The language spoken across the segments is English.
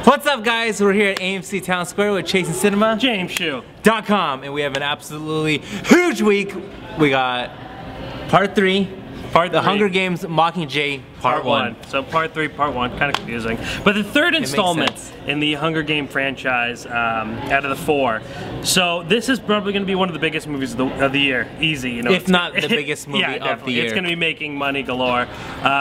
What's up, guys? We're here at AMC Town Square with Chasing Cinema, JamesShoe.com, and we have an absolutely huge week. We got part 3, The Hunger Games Mockingjay Part 1. So part 3, part 1, kind of confusing. But the third installment in the Hunger Game franchise out of the 4. So this is probably going to be one of the biggest movies of the year. Easy, you know. If not the biggest movie of the year. It's going to be making money galore.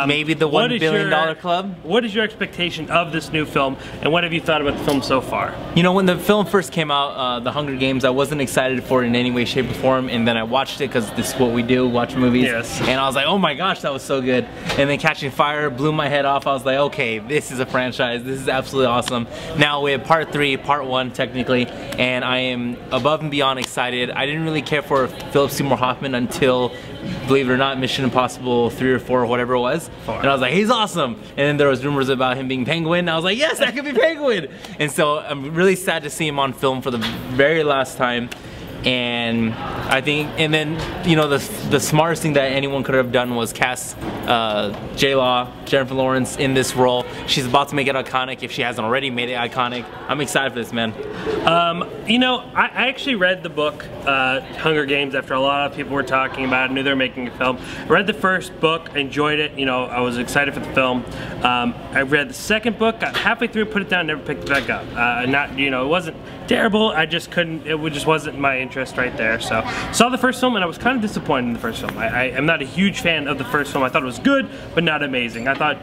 Maybe the $1 billion club. What is your expectation of this new film, and what have you thought about the film so far? You know, when the film first came out, The Hunger Games, I wasn't excited for it in any way, shape, or form, and then I watched it because this is what we do, watch movies. Yes. And I was like, oh my gosh, that was so good. And then Catching Fire blew my head off. I was like, okay, this is a franchise. This is absolutely awesome. Now we have part 3, part 1 technically, and I am above and beyond excited. I didn't really care for Philip Seymour Hoffman until, believe it or not, Mission Impossible 3 or 4 or whatever it was. 4. And I was like, he's awesome. And then there was rumors about him being Penguin. And I was like, yes, that could be Penguin. And so I'm really sad to see him on film for the very last time. And I think, and then, you know, the smartest thing that anyone could have done was cast J-Law, Jennifer Lawrence, in this role. She's about to make it iconic if she hasn't already made it iconic. I'm excited for this, man. You know, I actually read the book, Hunger Games, after a lot of people were talking about it, knew they were making a film. I read the first book, enjoyed it, you know, I was excited for the film. I read the second book, got halfway through, put it down, never picked it back up. Not, you know, it wasn't terrible, I just couldn't, it just wasn't my interest right there. So, saw the first film and I was kind of disappointed in the first film. I am not a huge fan of the first film. I thought it was good, but not amazing. I thought,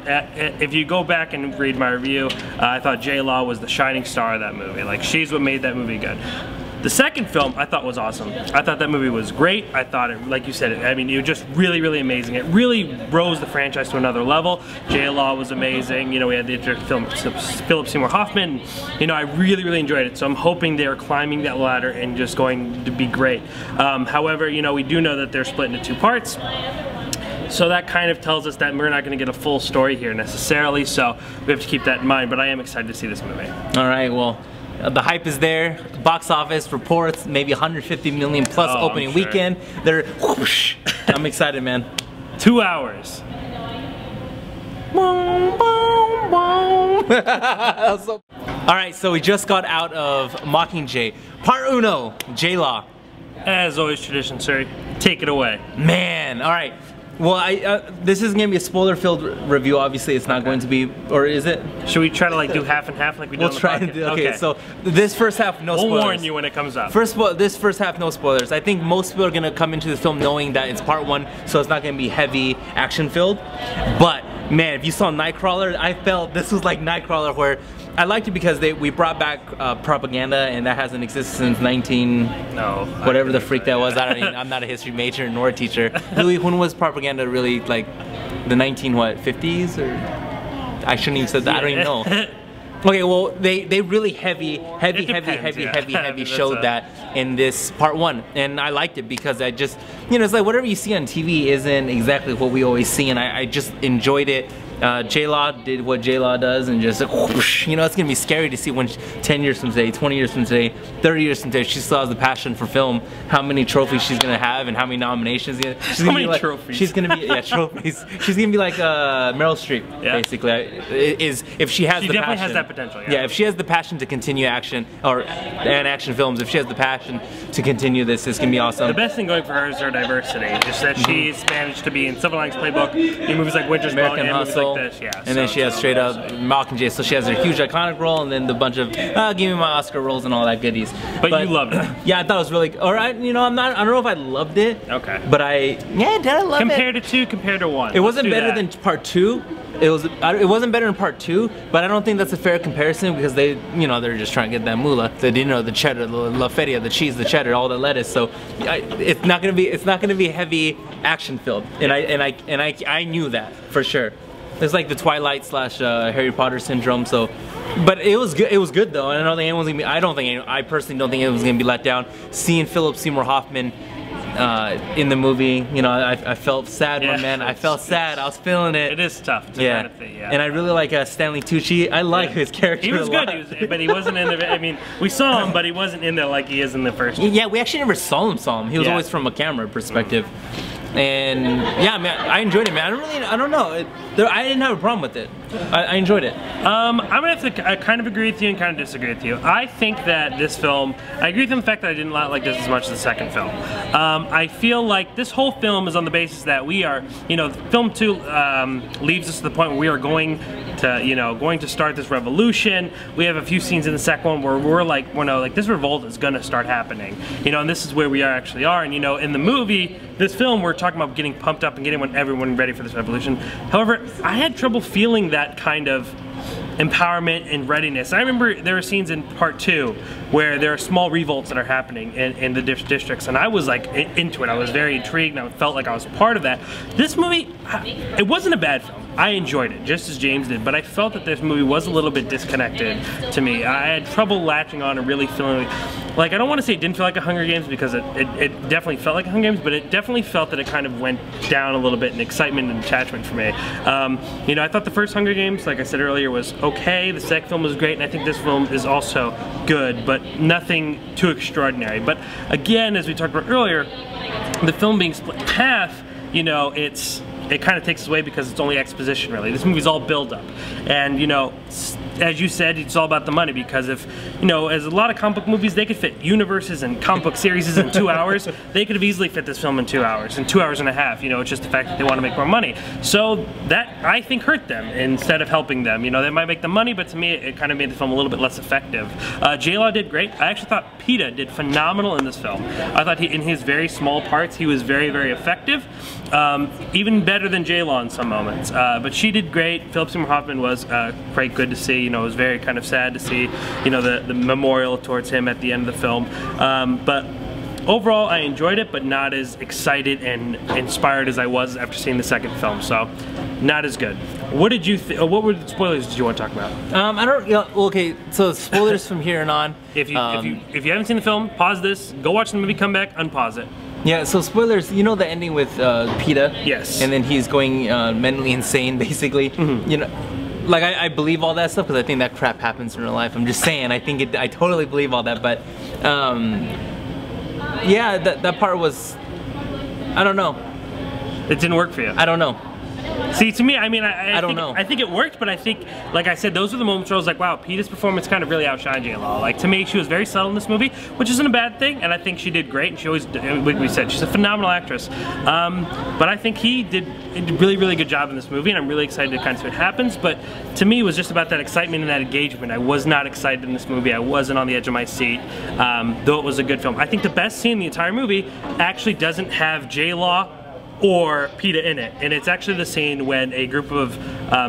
if you go back and read my review, I thought J-Law was the shining star of that movie. Like, she's what made that movie good. The second film I thought was awesome. I thought that movie was great. I thought it, like you said, I mean, it was just really, really amazing. It really rose the franchise to another level. J-Law was amazing. You know, we had the film Philip Seymour Hoffman. You know, I really, really enjoyed it. So I'm hoping they're climbing that ladder and just going to be great. However, you know, we do know that they're split into 2 parts. So that kind of tells us that we're not going to get a full story here necessarily. So we have to keep that in mind. But I am excited to see this movie. All right, well. The hype is there. Box office reports maybe 150 million plus opening weekend. They're whoosh. I'm excited, man. 2 hours. Alright, so we just got out of Mockingjay. Part uno, J-Law. As always, tradition, sir. Take it away. Man, alright. Well, this is going to be a spoiler-filled review. Obviously, it's not going to be, or is it? Should we try to like do half and half like we did on the try to do, okay, so this first half, no spoilers. We'll warn you when it comes up. This first half, no spoilers. I think most people are going to come into the film knowing that it's part 1, so it's not going to be heavy action-filled. But, man, if you saw Nightcrawler, I felt this was like Nightcrawler, where I liked it because we brought back propaganda, and that hasn't existed since whatever the freak that was. I'm not a history major nor a teacher. Louis, when was propaganda really, like the 50s, or I shouldn't even say that. I don't even know. Okay, well, they really heavy showed that in this part 1, and I liked it because I just, you know, it's like whatever you see on TV isn't exactly what we always see, and I just enjoyed it. J-Law did what J-Law does, and just, whoosh, you know, it's gonna be scary to see when 10 years from today, 20 years from today, 30 years from today, she still has the passion for film, how many trophies she's gonna have and how many nominations. She's gonna be like, trophies? She's gonna be, yeah, trophies. She's gonna be like Meryl Streep, basically, is if she has the passion. She definitely has that potential, yeah, if she has the passion to continue action, and action films, if she has the passion to continue this, it's gonna be awesome. The best thing going for her is her diversity, just that she's managed to be in Silver Linings Playbook, in movies like Winter's Bone, and movies like this, and then she has straight up Mockingjay, so she has her huge iconic role, and then the bunch of give me my Oscar roles and all that goodies. But you loved it. Yeah, I thought it was really, alright, you know, I don't know if I loved it. Okay. But did I love it? Compared to 2, compared to 1. It wasn't better than part 2. It wasn't better in part 2, but I don't think that's a fair comparison because they, you know, they're just trying to get that moolah, you know, the cheddar, the la feria, the cheese, the cheddar, all the lettuce. So it's not gonna be heavy action filled, and I knew that for sure. It's like the Twilight / Harry Potter syndrome. So, but it was good. It was good though, and I don't think anyone's gonna be. I personally don't think it was gonna be let down. Seeing Philip Seymour Hoffman in the movie, you know, I felt sad, my man. I felt sad. I was feeling it. It is tough to kind of think, And I really like Stanley Tucci. I like his character. He was good, but he wasn't in the. I mean, we saw him, but he wasn't in there like he is in the first one. Yeah, we actually never saw him. He was always from a camera perspective. And yeah, man, I enjoyed it, man. I don't know. I didn't have a problem with it. I enjoyed it. I'm gonna have to kind of agree with you and kind of disagree with you. I think that this film, I agree with the fact that I didn't like this as much as the second film. I feel like this whole film is on the basis that we are, film 2 leaves us to the point where we are going to start this revolution. We have a few scenes in the second one where we're like, this revolt is gonna start happening, and this is where we actually are. And in the movie, this film, we're talking about getting pumped up and getting everyone ready for this revolution. However, I had trouble feeling that kind of empowerment and readiness. I remember there are scenes in part 2 where there are small revolts that are happening in the districts, and I was like into it. I was very intrigued and I felt like I was part of that. This movie, it wasn't a bad film. I enjoyed it, just as James did, but I felt that this movie was a little bit disconnected to me. I had trouble latching on and really feeling like I don't want to say it didn't feel like a Hunger Games, because it definitely felt like a Hunger Games, but it definitely felt that it kind of went down a little bit in excitement and attachment for me. I thought the first Hunger Games, like I said earlier, was okay. The second film was great, and I think this film is also good, but nothing too extraordinary. But again, as we talked about earlier, the film being split in half, it kind of takes away because it's only exposition, really. This movie's all build up, and as you said, it's all about the money, because if, as a lot of comic book movies, they could fit universes and comic book series in 2 hours, they could have easily fit this film in 2 hours, in 2 hours and a half. It's just the fact that they want to make more money. So that, I think, hurt them instead of helping them. They might make the money, but to me, it kind of made the film a little bit less effective. J-Law did great. I actually thought Peeta did phenomenal in this film. I thought in his very small parts, he was very, very effective. Even better than J-Law in some moments. But she did great. Philip Seymour Hoffman was quite good to see. It was very kind of sad to see, the memorial towards him at the end of the film. But overall, I enjoyed it, but not as excited and inspired as I was after seeing the second film. So, not as good. What did you what were the spoilers did you want to talk about? I don't. Okay, so spoilers from here and on. If you haven't seen the film, pause this, go watch the movie, come back, unpause it. Yeah, so spoilers, the ending with Peeta? Yes. And then he's going mentally insane, basically. Like I believe all that stuff because I think that crap happens in real life. I'm just saying, I totally believe all that, but yeah, that part was, I don't know. It didn't work for you? I don't know. See, to me, I mean, I don't know. I think it worked, but I think, like I said, those were the moments where I was like, wow, Peeta's performance kind of really outshined J-Law. Like, to me, she was very subtle in this movie, which isn't a bad thing, and I think she did great, and she always, like we said, she's a phenomenal actress. But I think he did a really, really good job in this movie, and I'm really excited to kind of see what happens, but to me, it was just about that excitement and that engagement. I was not excited in this movie. I wasn't on the edge of my seat, though it was a good film. I think the best scene in the entire movie actually doesn't have J-Law or Peeta in it, and it's actually the scene when a group of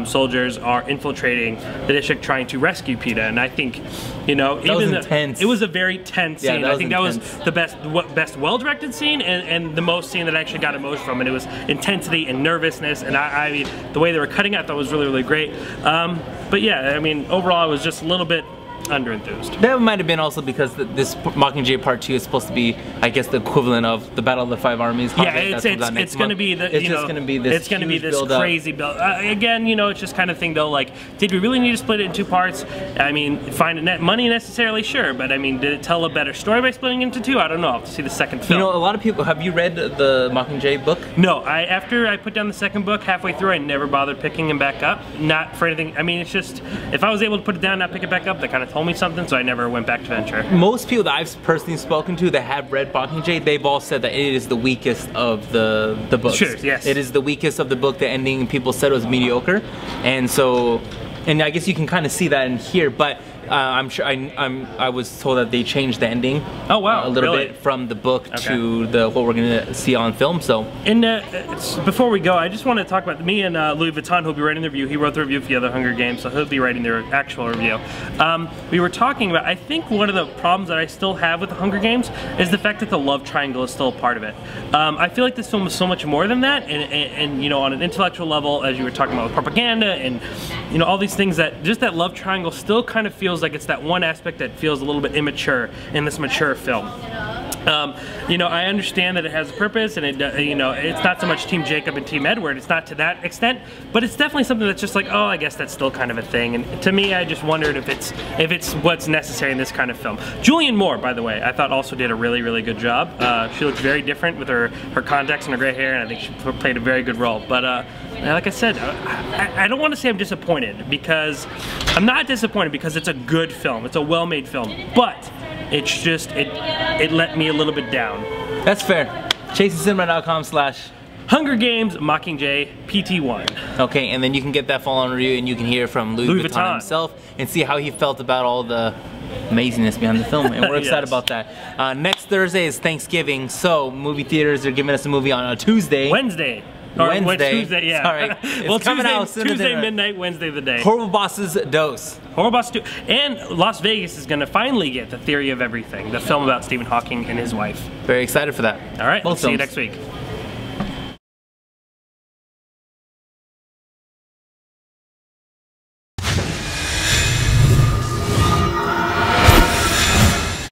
soldiers are infiltrating the district trying to rescue Peeta, and I think, it was a very tense scene. I think that was the best well-directed scene, and the most scene that I actually got emotion from, and it was intensity and nervousness, and I mean, the way they were cutting it, I thought was really, really great. But yeah, I mean, overall, I was just a little bit under-enthused. That might have been also because this Mockingjay Part 2 is supposed to be, I guess, the equivalent of the Battle of the Five Armies. Yeah, it's going to be the, it's just going to be this crazy build. Again, it's just kind of thing though, like, did we really need to split it in 2 parts? I mean, find money necessarily, sure, but I mean, did it tell a better story by splitting it into 2? I don't know. I'll have to see the second film. A lot of people, have you read the Mockingjay book? No, after I put down the second book, halfway through, I never bothered picking him back up. Not for anything, I mean, it's just, if I was able to put it down and not pick it back up, that kind of told me something, so I never went back to venture. Most people that I've personally spoken to that have read Mockingjay, they've all said that it is the weakest of the books. Sure, yes. It is the weakest of the book. The ending, people said, was mediocre, and so, and I guess you can kind of see that in here, but I'm sure I was told that they changed the ending. Oh wow, a little bit from the book to what we're gonna see on film. So, and before we go, I just want to talk about me and Louis Vuitton, who'll be writing the review. He wrote the review for the other Hunger Games, so he'll be writing their actual review. We were talking about, I think one of the problems that I still have with the Hunger Games is the fact that the love triangle is still a part of it. I feel like this film is so much more than that, and on an intellectual level, as you were talking about with propaganda and all these things, that just that love triangle still kind of feels like it's that one aspect that feels a little bit immature in this mature film. You know, I understand that it has a purpose, and it, you know, it's not so much Team Jacob and Team Edward. It's not to that extent, but it's definitely something that's just like, oh, I guess that's still kind of a thing. And to me, I just wondered if it's what's necessary in this kind of film. Julianne Moore, by the way, I thought also did a really, really good job. She looks very different with her contacts and her gray hair, and I think she played a very good role. But like I said, I don't want to say I'm disappointed, because I'm not disappointed because it's a good film. It's a well-made film, but it's just, it let me a little bit down. That's fair. ChasingCinema.com/ Hunger Games Mockingjay PT1. Okay, and then you can get that full-on review, and you can hear from Louis Vuitton himself and see how he felt about all the amazingness behind the film, and we're excited about that. Next Thursday is Thanksgiving, so movie theaters are giving us a movie on a Tuesday. Wednesday, yeah. Sorry. It's coming out sooner Tuesday than midnight, Wednesday the day. Horrible Bosses Dose. Horrible Bosses 2. And Las Vegas is going to finally get The Theory of Everything, the film about Stephen Hawking and his wife. Very excited for that. All right, We'll see you next week.